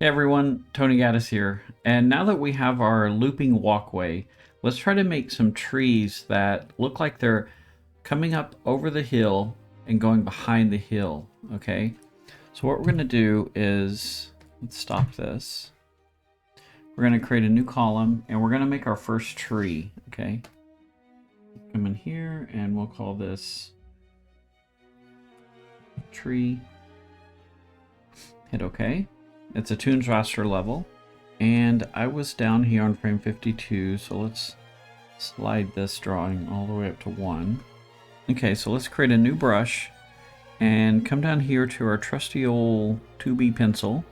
Hey everyone, Tony Gaddis here. And now that we have our looping walkway, let's try to make some trees that look like they're coming up over the hill and going behind the hill, okay? So what we're gonna do is, let's stop this. We're gonna create a new column and we're gonna make our first tree, okay? Come in here and we'll call this tree. Hit OK. It's a Toonz raster level. And I was down here on frame 52, so let's slide this drawing all the way up to 1. Okay, so let's create a new brush and come down here to our trusty old 2B pencil.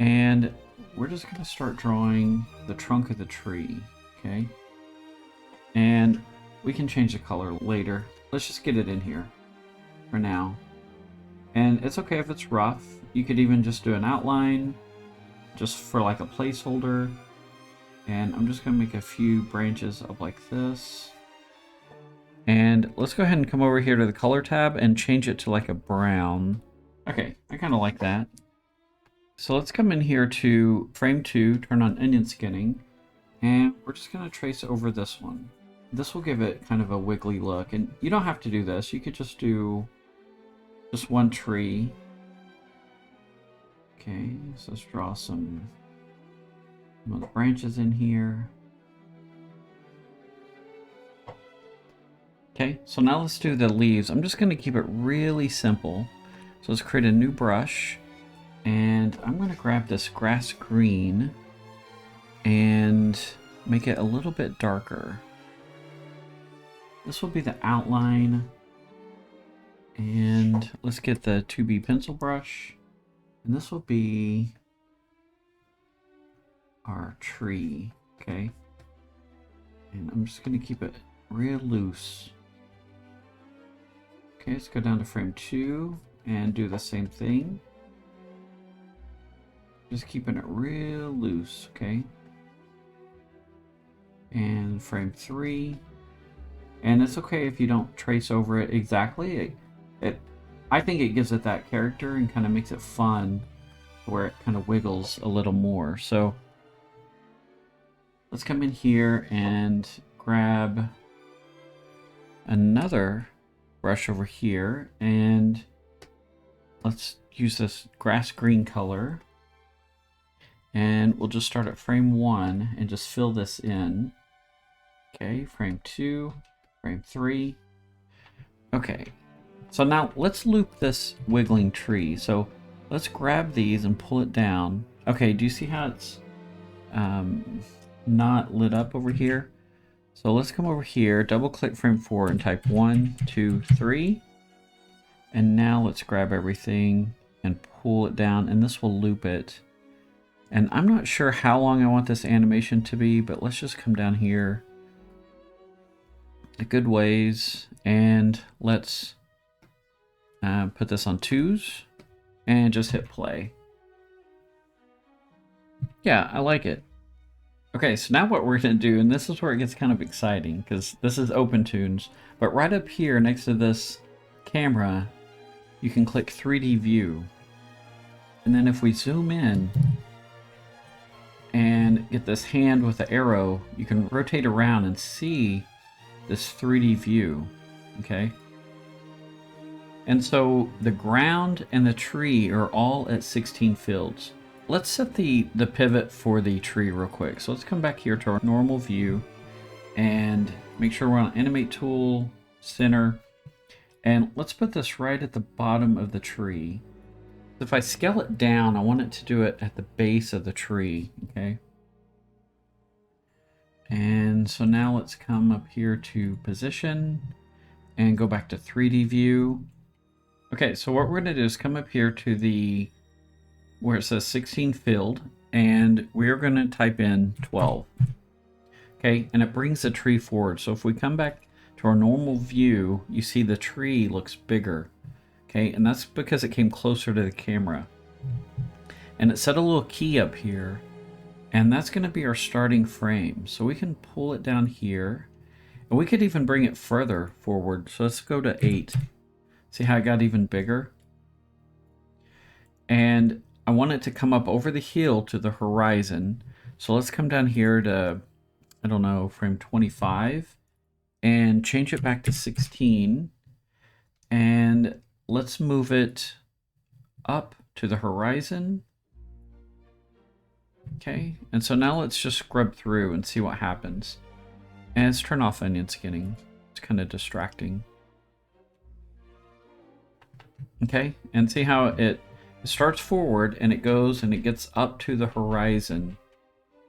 And we're just going to start drawing the trunk of the tree, okay? And we can change the color later. Let's just get it in here for now. And it's okay if it's rough. You could even just do an outline just for like a placeholder. And I'm just going to make a few branches up like this. And let's go ahead and come over here to the color tab and change it to like a brown. Okay, I kind of like that. So let's come in here to frame 2, turn on onion skinning, and we're just going to trace over this one. This will give it kind of a wiggly look, and you don't have to do this. You could just do just one tree. Okay, so let's draw some of the branches in here. Okay, so now let's do the leaves. I'm just going to keep it really simple. So let's create a new brush, and I'm going to grab this grass green and make it a little bit darker. This will be the outline, and let's get the 2B pencil brush. And this will be our tree, okay? And I'm just going to keep it real loose. Okay, let's go down to frame 2 and do the same thing. Just keeping it real loose, okay? And frame 3. And it's okay if you don't trace over it exactly. I think it gives it that character and kind of makes it fun where it kind of wiggles a little more. So let's come in here and grab another brush over here, and let's use this grass green color, and we'll just start at frame 1 and just fill this in. Okay, frame 2, frame 3. Okay. So now let's loop this wiggling tree. So let's grab these and pull it down. Okay, do you see how it's not lit up over here? So let's come over here, double click frame 4 and type 1, 2, 3. And now let's grab everything and pull it down, and this will loop it. And I'm not sure how long I want this animation to be, but let's just come down here a good ways, and let's put this on 2s and just hit play. Yeah, I like it. Okay, so now what we're going to do, and this is where it gets kind of exciting, because this is OpenToonz, but right up here next to this camera, you can click 3D view. And then if we zoom in and get this hand with the arrow, you can rotate around and see this 3D view, okay? And so the ground and the tree are all at 16 fields. Let's set the pivot for the tree real quick. So let's come back here to our normal view and make sure we're on Animate tool, center, and let's put this right at the bottom of the tree. If I scale it down, I want it to do it at the base of the tree, okay? And so now let's come up here to position and go back to 3D view. Okay, so what we're going to do is come up here to the where it says 16 filled, and we're going to type in 12. Okay, and it brings the tree forward. So if we come back to our normal view, you see the tree looks bigger. Okay, and that's because it came closer to the camera. And it set a little key up here, and that's going to be our starting frame. So we can pull it down here, and we could even bring it further forward. So let's go to 8. See how it got even bigger? And I want it to come up over the hill to the horizon. So let's come down here to, I don't know, frame 25 and change it back to 16. And let's move it up to the horizon. Okay, and so now let's just scrub through and see what happens. And let's turn off onion skinning. It's kind of distracting. Okay, and see how it starts forward and it goes and it gets up to the horizon.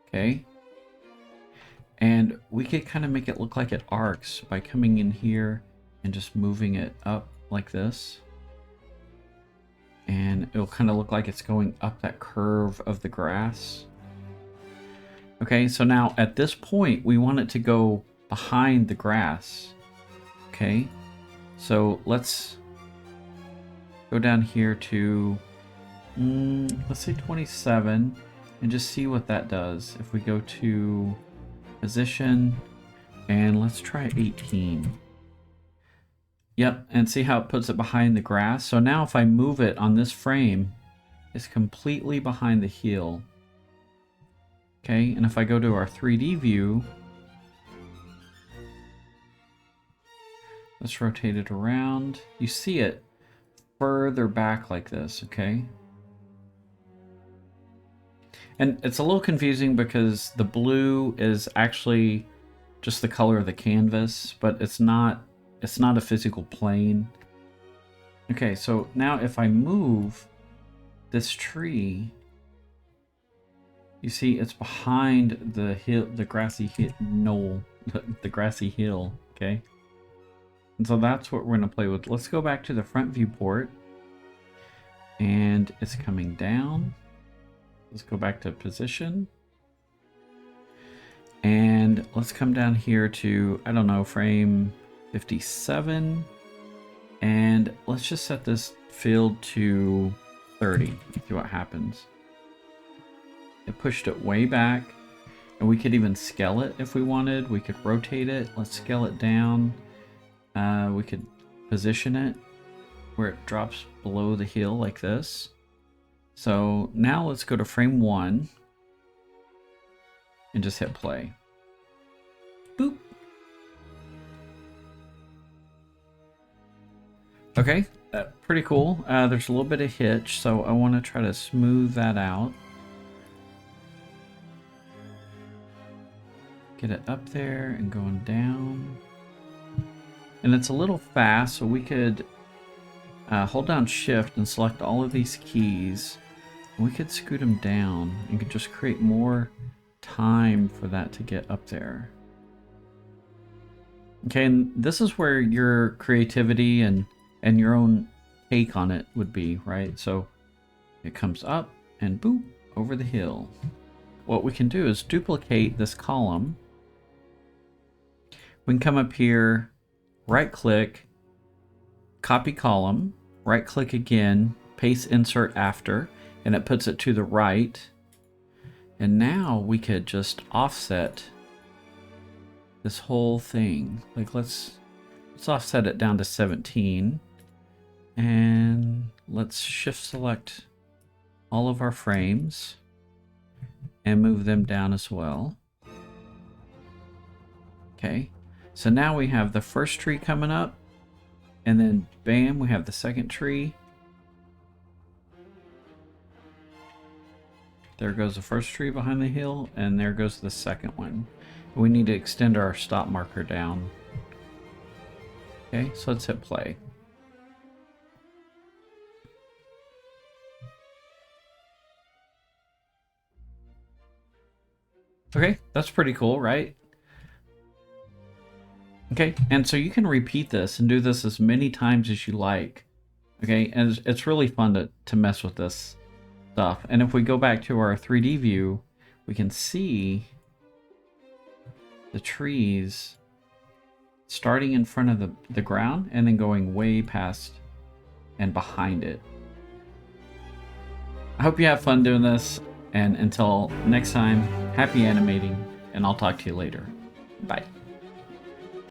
Okay, and we could kind of make it look like it arcs by coming in here and just moving it up like this. And it'll kind of look like it's going up that curve of the grass. Okay, so now at this point, we want it to go behind the grass. Okay, so let's go down here to, let's say 27, and just see what that does. If we go to position, and let's try 18. Yep, and see how it puts it behind the grass? So now if I move it on this frame, it's completely behind the heel. Okay, and if I go to our 3D view, let's rotate it around. You see it further back like this, okay? And it's a little confusing because the blue is actually just the color of the canvas, but it's not a physical plane. Okay, so now if I move this tree, you see it's behind the hill, the grassy knoll, the grassy hill, okay? And so that's what we're going to play with. Let's go back to the front viewport. And it's coming down. Let's go back to position. And let's come down here to, I don't know, frame 57. And let's just set this field to 30. See what happens. It pushed it way back. And we could even scale it if we wanted. We could rotate it. Let's scale it down. We could position it where it drops below the hill like this. So now let's go to frame 1 and just hit play. Boop. Okay, pretty cool. There's a little bit of hitch, so I want to try to smooth that out. Get it up there and going down. And it's a little fast, so we could hold down shift and select all of these keys. And we could scoot them down and could just create more time for that to get up there. Okay, and this is where your creativity and your own take on it would be, right? So it comes up and boop, over the hill. What we can do is duplicate this column. We can come up here, right click, copy column, right click again, paste insert after, and it puts it to the right. And now we could just offset this whole thing. Like let's offset it down to 17. And let's shift select all of our frames and move them down as well. Okay, so now we have the first tree coming up, and then bam, we have the second tree. There goes the first tree behind the hill, and there goes the second one. We need to extend our stop marker down. Okay, so let's hit play. Okay, that's pretty cool, right? Okay, and so you can repeat this and do this as many times as you like. Okay, and it's really fun to mess with this stuff. And if we go back to our 3D view, we can see the trees starting in front of the ground and then going way past and behind it. I hope you have fun doing this, and until next time, happy animating, and I'll talk to you later. Bye.